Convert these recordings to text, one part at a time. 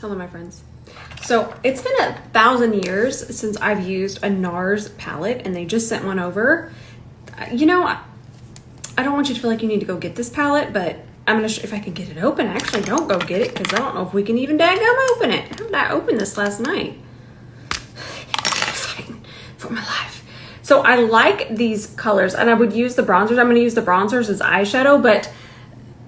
Hello, my friends. So it's been 1,000 years since I've used a NARS palette, and they just sent one over. You know, I don't want you to feel like you need to go get this palette, but I'm gonna if I can get it open. Actually, don't go get it because I don't know if we can even daggum open it. How did I open this last night? Fighting for my life. So I like these colors, and I would use the bronzers. I'm gonna use the bronzers as eyeshadow, but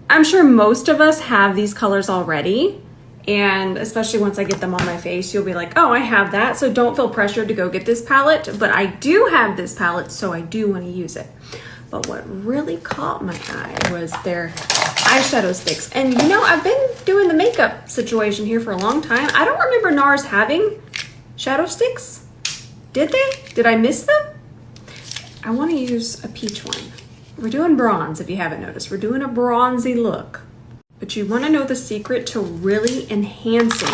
I'm sure most of us have these colors already. And especially once I get them on my face, you'll be like, oh, I have that. So don't feel pressured to go get this palette, but I do have this palette, so I do want to use it. But what really caught my eye was their eyeshadow sticks. And you know, I've been doing the makeup situation here for a long time. I don't remember NARS having shadow sticks. Did they? Did I miss them? I want to use a peach one. We're doing bronze, if you haven't noticed. We're doing a bronzy look. But you want to know the secret to really enhancing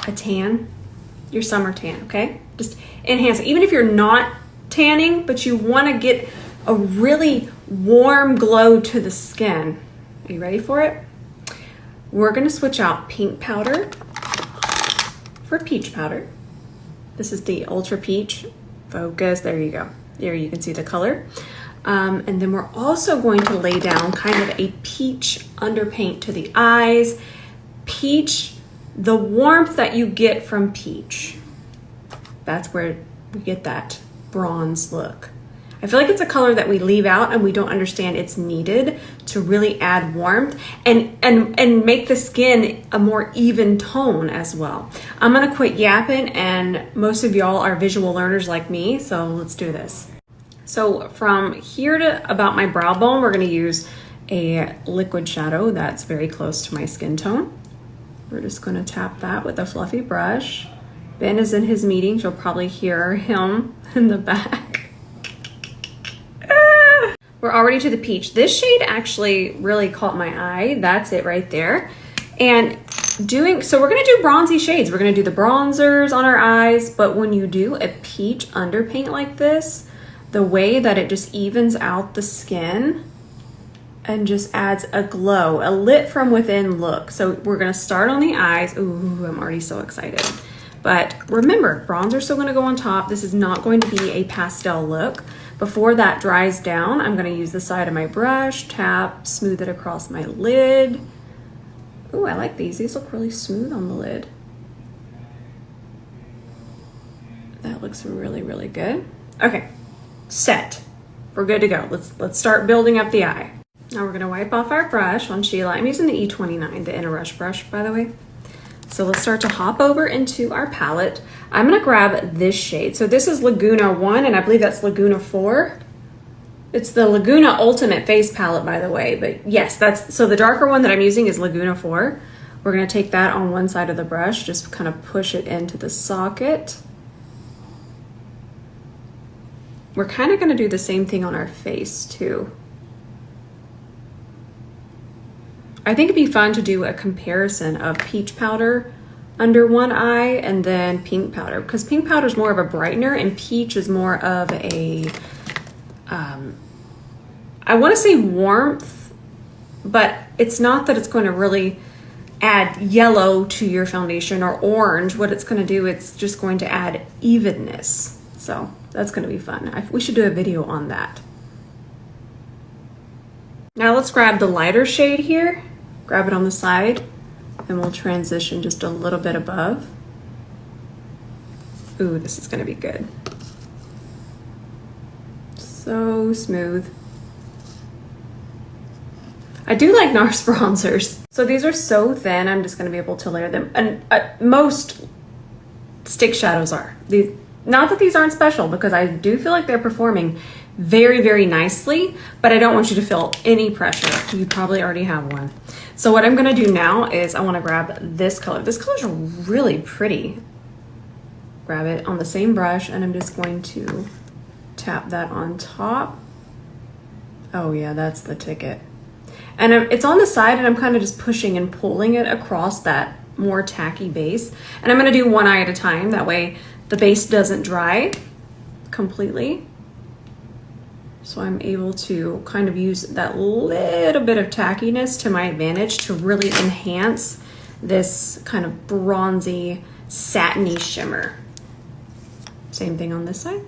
a tan, your summer tan, okay? Just enhance it. Even if you're not tanning, but you want to get a really warm glow to the skin. Are you ready for it? We're going to switch out pink powder for peach powder. This is the Ultra Peach Focus. There you go. There you can see the color. And then we're also going to lay down kind of a peach underpaint to the eyes. Peach, the warmth that you get from peach. That's where we get that bronze look. I feel like it's a color that we leave out and we don't understand it's needed to really add warmth and make the skin a more even tone as well. I'm gonna quit yapping, and most of y'all are visual learners like me, so let's do this. So from here to about my brow bone, we're going to use a liquid shadow that's very close to my skin tone. We're just going to tap that with a fluffy brush. Ben is in his meeting. You'll probably hear him in the back. We're already to the peach. This shade actually really caught my eye. That's it right there. And so we're going to do bronzy shades. We're going to do the bronzers on our eyes, but when you do a peach underpaint like this, the way that it just evens out the skin and just adds a glow, a lit from within look. So we're gonna start on the eyes. Ooh, I'm already so excited. But remember, bronzer's still gonna go on top. This is not going to be a pastel look. Before that dries down, I'm gonna use the side of my brush, tap, smooth it across my lid. Ooh, I like these. These look really smooth on the lid. That looks really, really good. Okay. Set. We're good to go. Let's start building up the eye. Now we're gonna wipe off our brush on Sheila. I'm using the E29, the Interrush brush, by the way. So let's start to hop over into our palette. I'm gonna grab this shade. So this is Laguna 1, and I believe that's Laguna 4. It's the Laguna Ultimate Face Palette, by the way. But yes, so the darker one that I'm using is Laguna 4. We're gonna take that on one side of the brush, just kind of push it into the socket. We're kind of going to do the same thing on our face too. I think it'd be fun to do a comparison of peach powder under one eye and then pink powder, because pink powder is more of a brightener and peach is more of a, I want to say warmth, but it's not that it's going to really add yellow to your foundation or orange. What it's going to do, it's just going to add evenness. So that's going to be fun. We should do a video on that. Now let's grab the lighter shade here, grab it on the side, and we'll transition just a little bit above. Ooh, this is going to be good. So smooth. I do like NARS bronzers. So these are so thin, I'm just going to be able to layer them. And most stick shadows are. Not that these aren't special, because I do feel like they're performing very, very nicely, but I don't want you to feel any pressure. You probably already have one. So what I'm gonna do now is I wanna grab this color. This color's really pretty. Grab it on the same brush, and I'm just going to tap that on top. Oh yeah, that's the ticket. And it's on the side, and I'm kind of just pushing and pulling it across that more tacky base. And I'm gonna do one eye at a time, that way the base doesn't dry completely. So I'm able to kind of use that little bit of tackiness to my advantage to really enhance this kind of bronzy, satiny shimmer. Same thing on this side.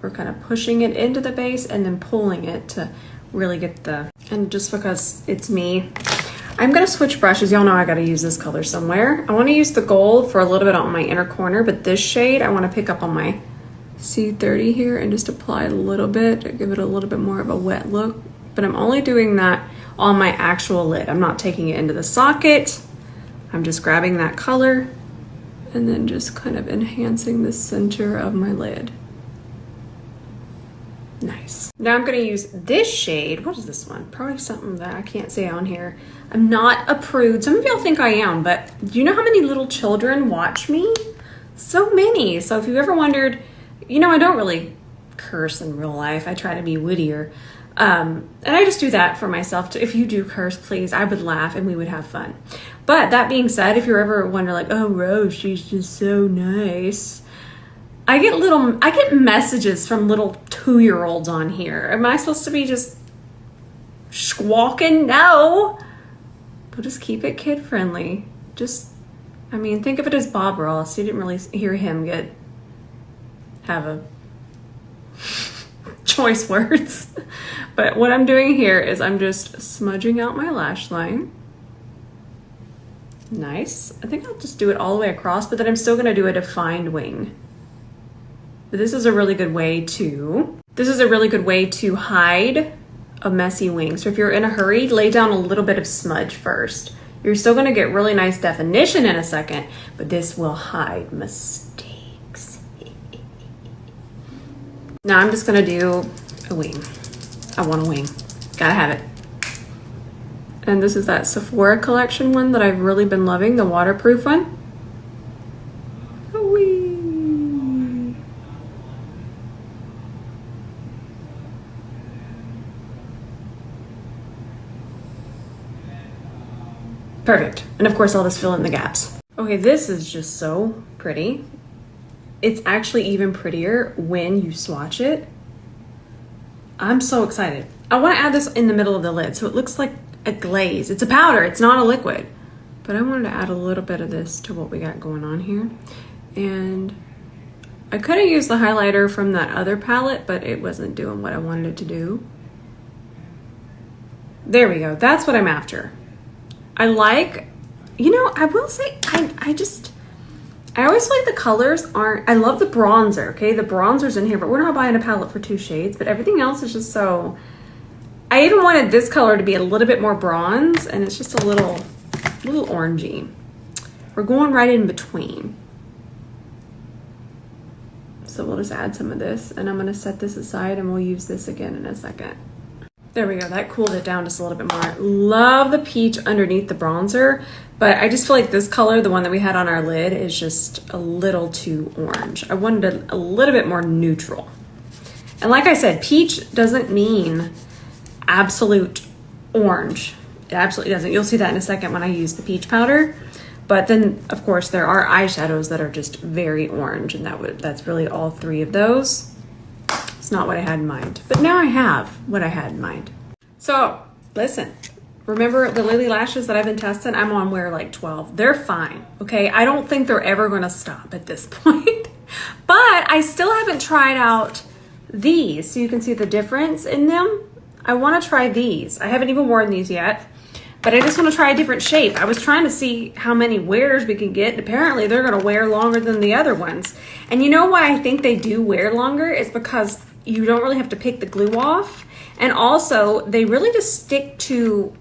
We're kind of pushing it into the base and then pulling it to really get the, and just because it's me, I'm gonna switch brushes. Y'all know I gotta use this color somewhere. I wanna use the gold for a little bit on my inner corner, but this shade I wanna pick up on my C30 here and just apply a little bit, give it a little bit more of a wet look. But I'm only doing that on my actual lid. I'm not taking it into the socket. I'm just grabbing that color and then just kind of enhancing the center of my lid. Nice. Now I'm gonna use this shade. What is this one? Probably something that I can't say on here. I'm not a prude. Some of y'all think I am, but do you know how many little children watch me? So many. So if you ever wondered, you know, I don't really curse in real life. I try to be wittier. And I just do that for myself. If you do curse, please, I would laugh and we would have fun. But that being said, if you're ever wondering like, oh, Rose, she's just so nice. I get messages from little 2-year-olds on here. Am I supposed to be just squawking? No. But just keep it kid friendly. I mean, think of it as Bob Ross. You didn't really hear him have a choice words. But what I'm doing here is I'm just smudging out my lash line. Nice. I think I'll just do it all the way across, but then I'm still gonna do a defined wing. But this is a really good way to hide a messy wing. So if you're in a hurry, lay down a little bit of smudge first. You're still gonna get really nice definition in a second, but this will hide mistakes. Now I'm just gonna do a wing. I want a wing, gotta have it. And this is that Sephora collection one that I've really been loving, the waterproof one. Whee! Perfect. And of course I'll just fill in the gaps. Okay, this is just so pretty. It's actually even prettier when you swatch it. I'm so excited. I want to add this in the middle of the lid so it looks like a glaze. It's a powder, it's not a liquid. But I wanted to add a little bit of this to what we got going on here. And I could have used the highlighter from that other palette, but it wasn't doing what I wanted it to do. There we go, that's what I'm after. I like, you know, I will say, I always feel like the colors aren't, I love the bronzer, okay? The bronzer's in here, but we're not buying a palette for 2 shades, but everything else is just so, I even wanted this color to be a little bit more bronze, and it's just a little orangey. We're going right in between. So we'll just add some of this, and I'm gonna set this aside, and we'll use this again in a second. There we go, that cooled it down just a little bit more. Love the peach underneath the bronzer, but I just feel like this color, the one that we had on our lid, is just a little too orange. I wanted a little bit more neutral. And like I said, peach doesn't mean absolute orange. It absolutely doesn't. You'll see that in a second when I use the peach powder. But then, of course, there are eyeshadows that are just very orange, and that's really all 3 of those. It's not what I had in mind, but now I have what I had in mind. So listen, remember the Lily lashes that I've been testing? I'm on wear like 12. They're fine, okay? I don't think they're ever gonna stop at this point, but I still haven't tried out these, so you can see the difference in them. I wanna try these. I haven't even worn these yet, but I just wanna try a different shape. I was trying to see how many wears we can get. Apparently they're gonna wear longer than the other ones. And you know why I think they do wear longer is because you don't really have to pick the glue off. And also they really just stick to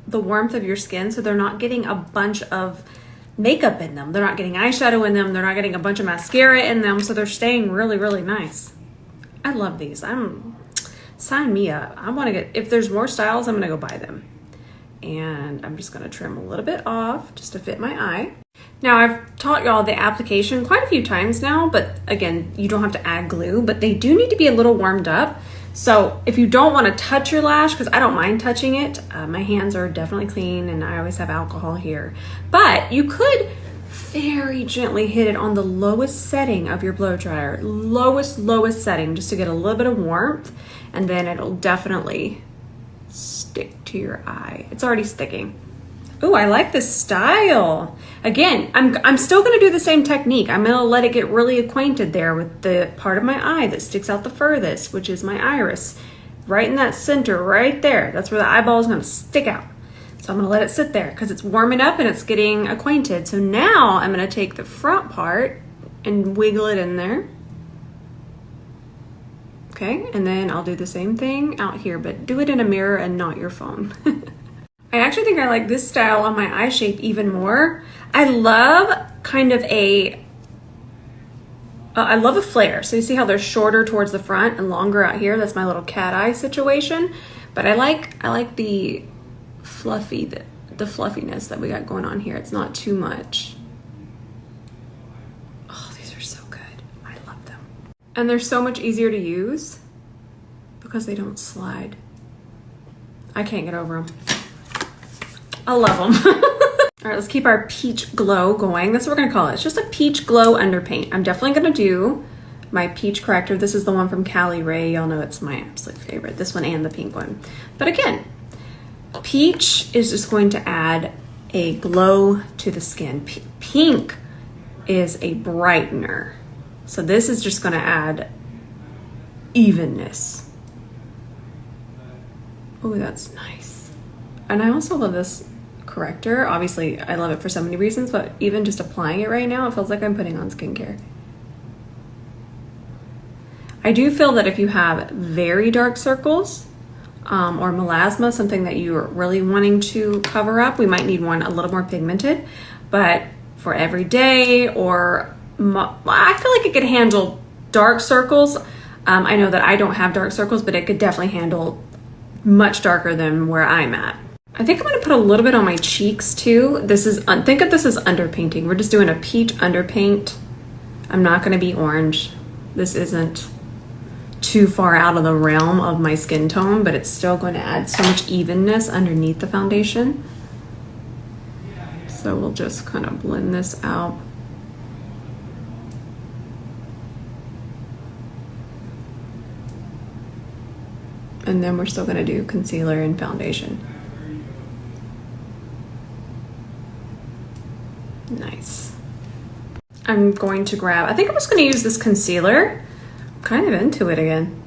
the warmth of your skin, so they're not getting a bunch of makeup in them. They're not getting eyeshadow in them. They're not getting a bunch of mascara in them. So they're staying really, really nice. I love these. Sign me up. I want to get, if there's more styles, I'm going to go buy them. And I'm just going to trim a little bit off just to fit my eye. Now I've taught y'all the application quite a few times now, but again, you don't have to add glue, but they do need to be a little warmed up. So if you don't want to touch your lash, because I don't mind touching it, my hands are definitely clean and I always have alcohol here, but you could very gently hit it on the lowest setting of your blow dryer, lowest setting, just to get a little bit of warmth, and then it'll definitely stick to your eye. It's already sticking. Ooh, I like this style. Again, I'm still gonna do the same technique. I'm gonna let it get really acquainted there with the part of my eye that sticks out the furthest, which is my iris. Right in that center, right there. That's where the eyeball is gonna stick out. So I'm gonna let it sit there because it's warming up and it's getting acquainted. So now I'm gonna take the front part and wiggle it in there. Okay, and then I'll do the same thing out here, but do it in a mirror and not your phone. I actually think I like this style on my eye shape even more. I love kind of I love a flare. So you see how they're shorter towards the front and longer out here? That's my little cat eye situation. But I like the the fluffiness that we got going on here. It's not too much. Oh, these are so good. I love them. And they're so much easier to use because they don't slide. I can't get over them. I love them. All right, let's keep our peach glow going. That's what we're gonna call it. It's just a peach glow underpaint. I'm definitely gonna do my peach corrector. This is the one from Cali Ray. Y'all know it's my absolute favorite. This one and the pink one. But again, peach is just going to add a glow to the skin. Pink is a brightener. So this is just gonna add evenness. Oh, that's nice. And I also love this corrector. Obviously, I love it for so many reasons, but even just applying it right now, it feels like I'm putting on skincare. I do feel that if you have very dark circles or melasma, something that you're really wanting to cover up, we might need one a little more pigmented, but for every day or I feel like it could handle dark circles. I know that I don't have dark circles, but it could definitely handle much darker than where I'm at. I think I'm gonna put a little bit on my cheeks too. Think of this as underpainting. We're just doing a peach underpaint. I'm not gonna be orange. This isn't too far out of the realm of my skin tone, but it's still going to add so much evenness underneath the foundation. So we'll just kind of blend this out. And then we're still gonna do concealer and foundation. Nice. I'm going to grab, I think I'm just gonna use this concealer. I'm kind of into it again.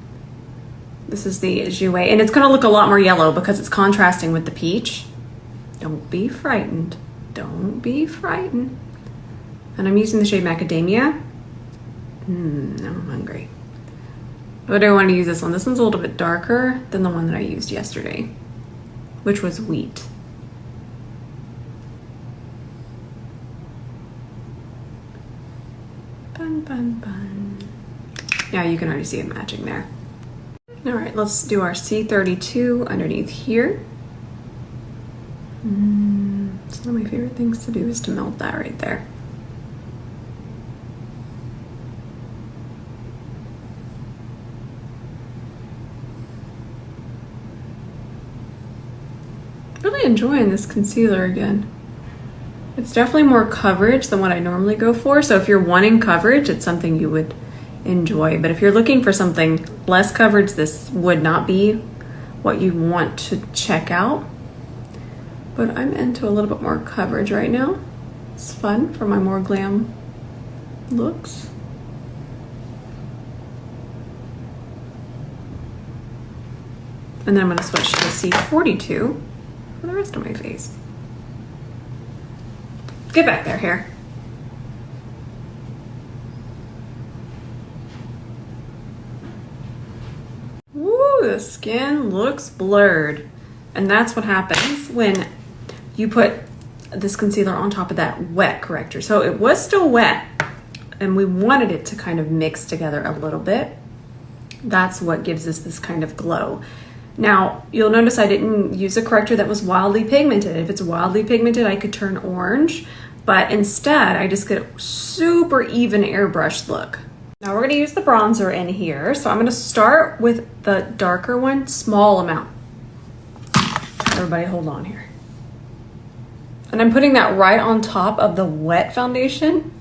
This is the Jouer, and it's gonna look a lot more yellow because it's contrasting with the peach. Don't be frightened. Don't be frightened. And I'm using the shade Macadamia. Now I'm hungry. But I want to use this one. This one's a little bit darker than the one that I used yesterday, which was wheat. Bun, bun, bun. Yeah, you can already see it matching there. All right, let's do our C32 underneath here. It's one of my favorite things to do is to melt that right there. Really enjoying this concealer again. It's definitely more coverage than what I normally go for. So if you're wanting coverage, it's something you would enjoy. But if you're looking for something less coverage, this would not be what you want to check out. But I'm into a little bit more coverage right now. It's fun for my more glam looks. And then I'm gonna switch to C42 for the rest of my face. Get back there, hair. Woo, the skin looks blurred. And that's what happens when you put this concealer on top of that wet corrector. So it was still wet and we wanted it to kind of mix together a little bit. That's what gives us this kind of glow. Now, you'll notice I didn't use a corrector that was wildly pigmented. If it's wildly pigmented, I could turn orange, but instead I just get a super even airbrush look. Now we're gonna use the bronzer in here. So I'm gonna start with the darker one, small amount. Everybody hold on here. And I'm putting that right on top of the wet foundation.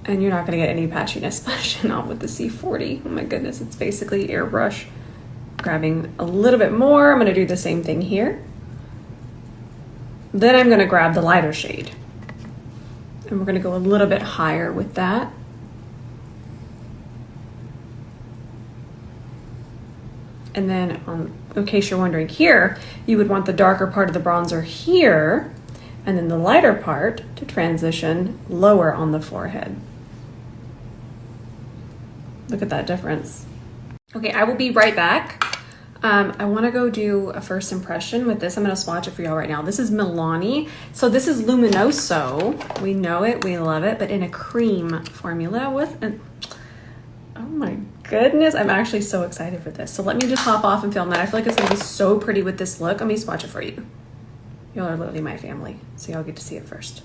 And you're not gonna get any patchiness splashing out with the C40. Oh my goodness, it's basically airbrush Grabbing a little bit more, I'm gonna do the same thing here. Then I'm gonna grab the lighter shade. And we're gonna go a little bit higher with that. And then, in case you're wondering here, you would want the darker part of the bronzer here, and then the lighter part to transition lower on the forehead. Look at that difference. Okay, I will be right back. I wanna go do a first impression with this. I'm gonna swatch it for y'all right now. This is Milani. So this is Luminoso. We know it, we love it, but in a cream formula with an, oh my goodness, I'm actually so excited for this. So let me just hop off and film that. I feel like it's gonna be so pretty with this look. Let me swatch it for you. Y'all are literally my family, so y'all get to see it first.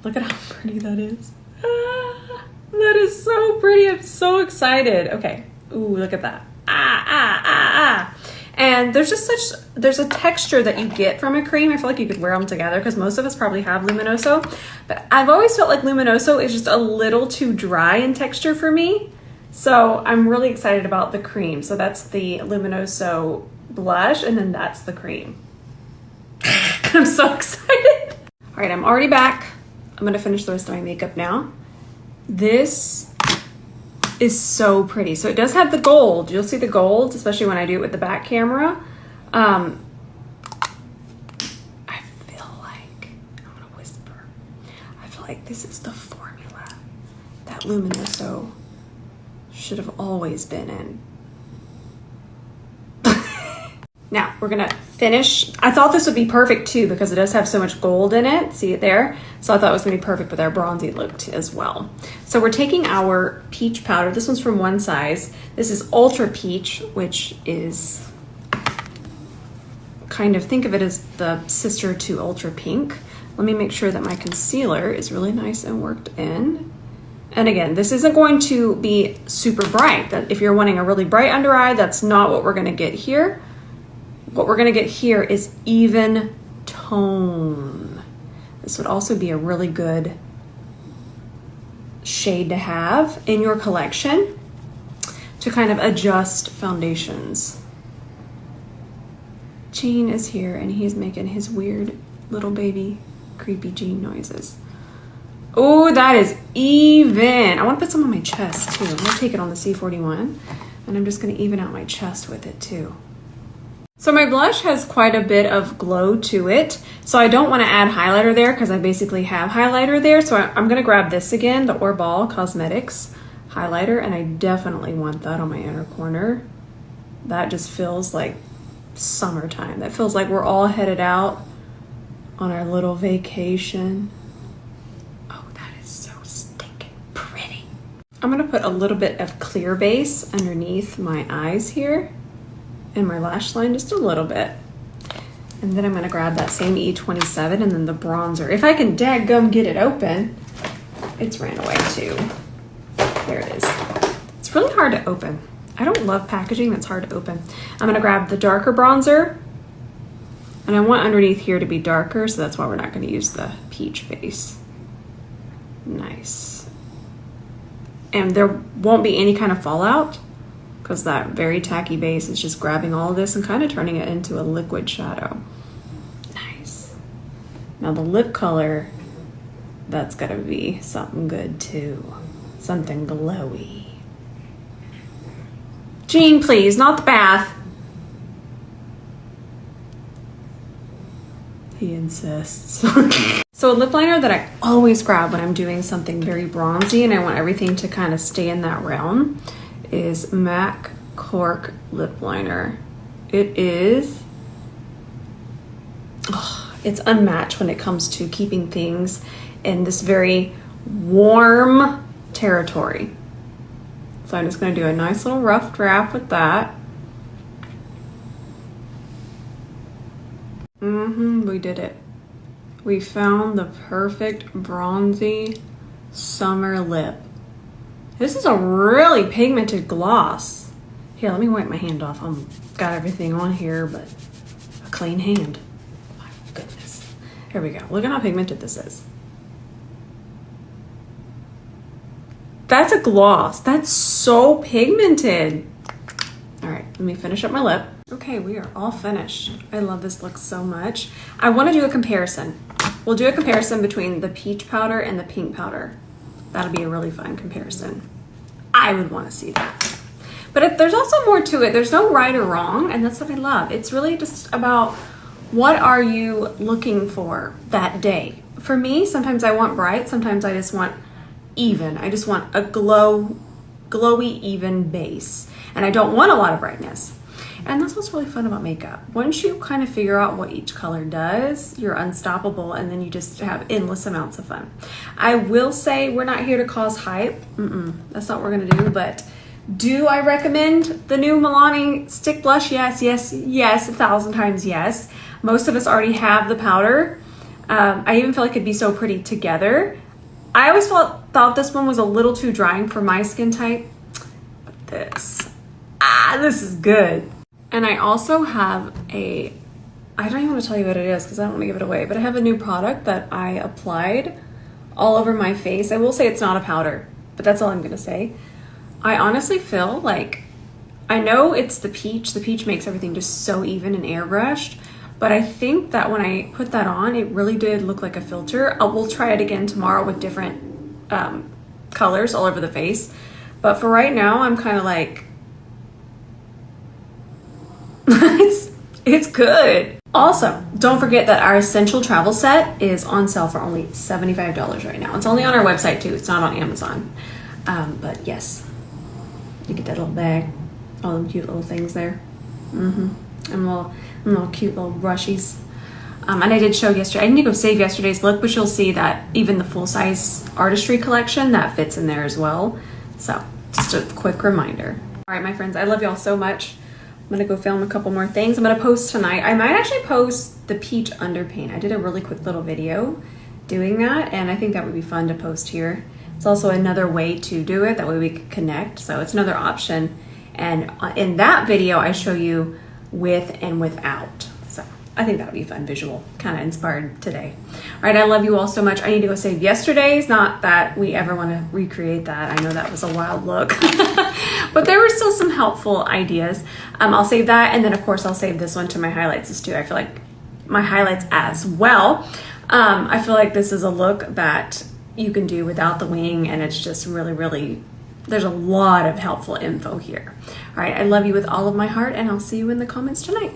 Look at how pretty that is. Ah, that is so pretty, I'm so excited. Okay, ooh, look at that. And there's a texture that you get from a cream. I feel like you could wear them together because most of us probably have Luminoso, but I've always felt like Luminoso is just a little too dry in texture for me. So I'm really excited about the cream. So that's the Luminoso blush, and then that's the cream. I'm so excited. All right, I'm already back. I'm gonna finish the rest of my makeup now. This is so pretty. So it does have the gold. You'll see the gold, especially when I do it with the back camera. I feel like, I'm gonna whisper, I feel like this is the formula that Luminoso should have always been in. Now we're gonna finish. I thought this would be perfect too because it does have so much gold in it. See it there? So I thought it was gonna be perfect with our bronzy look as well. So we're taking our peach powder. This one's from One Size. This is Ultra Peach, which is kind of, think of it as the sister to Ultra Pink. Let me make sure that my concealer is really nice and worked in. And again, this isn't going to be super bright. That if you're wanting a really bright under eye, that's not what we're gonna get here. What we're gonna get here is even tone. This would also be a really good shade to have in your collection to kind of adjust foundations. Gene is here and he's making his weird little baby creepy Gene noises. Oh, that is even. I want to put some on my chest too. I'm gonna take it on the C41 and I'm just gonna even out my chest with it too. So my blush has quite a bit of glow to it. So I don't want to add highlighter there because I basically have highlighter there. So I'm going to grab this again, the Orbal Cosmetics highlighter, and I definitely want that on my inner corner. That just feels like summertime. That feels like we're all headed out on our little vacation. Oh, that is so stinking pretty. I'm going to put a little bit of clear base underneath my eyes here. In my lash line, just a little bit. And then I'm gonna grab that same E27 and then the bronzer. If I can dadgum get it open, it's ran away too. There it is. It's really hard to open. I don't love packaging that's hard to open. I'm gonna grab the darker bronzer and I want underneath here to be darker, so that's why we're not gonna use the peach base. Nice. And there won't be any kind of fallout, because that very tacky base is just grabbing all of this and kind of turning it into a liquid shadow. Nice. Now the lip color, that's gotta be something good too. Something glowy. Gene, please, not the bath. He insists. So a lip liner that I always grab when I'm doing something very bronzy and I want everything to kind of stay in that realm is MAC Cork lip liner. It is, it's unmatched when it comes to keeping things in this very warm territory. So I'm just going to do a nice little rough draft with that. We did it. We found the perfect bronzy summer lip. This is a really pigmented gloss. Here, let me wipe my hand off. I've got everything on here, but a clean hand. My goodness. Here we go. Look at how pigmented this is. That's a gloss. That's so pigmented. All right, let me finish up my lip. Okay, we are all finished. I love this look so much. I want to do a comparison. We'll do a comparison between the peach powder and the pink powder. That'll be a really fun comparison. I would want to see that. But there's also more to it. There's no right or wrong, and that's what I love. It's really just about what are you looking for that day. For me, sometimes I want bright, sometimes I just want even. I just want a glowy, even base. And I don't want a lot of brightness. And that's what's really fun about makeup. Once you kind of figure out what each color does, you're unstoppable, and then you just have endless amounts of fun. I will say we're not here to cause hype. That's not what we're gonna do, but do I recommend the new Milani stick blush? Yes, yes, yes, 1,000 times yes. Most of us already have the powder. I even feel like it'd be so pretty together. I always thought this one was a little too drying for my skin type. But this is good. And I also have I don't even want to tell you what it is because I don't want to give it away, but I have a new product that I applied all over my face. I will say it's not a powder, but that's all I'm gonna say. I honestly feel like, I know it's the peach. The peach makes everything just so even and airbrushed, but I think that when I put that on, it really did look like a filter. We'll try it again tomorrow with different colors all over the face. But for right now, I'm kind of like, it's good. Also, don't forget that our essential travel set is on sale for only $75 right now. It's only on our website too. It's not on Amazon. But yes. You get that little bag, all them cute little things there. And little cute little brushies. And I did show yesterday, I need to go save yesterday's look, but you'll see that even the full-size artistry collection, that fits in there as well. So, just a quick reminder. All right, my friends, I love y'all so much. I'm gonna go film a couple more things. I'm gonna post tonight. I might actually post the peach underpaint. I did a really quick little video doing that, and I think that would be fun to post here. It's also another way to do it. That way we can connect. So it's another option. And in that video, I show you with and without. So I think that would be a fun visual, kind of inspired today. All right, I love you all so much. I need to go save yesterday's. Not that we ever want to recreate that. I know that was a wild look, but there were still some helpful ideas. I'll save that. And then of course I'll save this one to my highlights too. I feel like my highlights as well. I feel like this is a look that you can do without the wing, and it's just really, there's a lot of helpful info here. All right, I love you with all of my heart, and I'll see you in the comments tonight.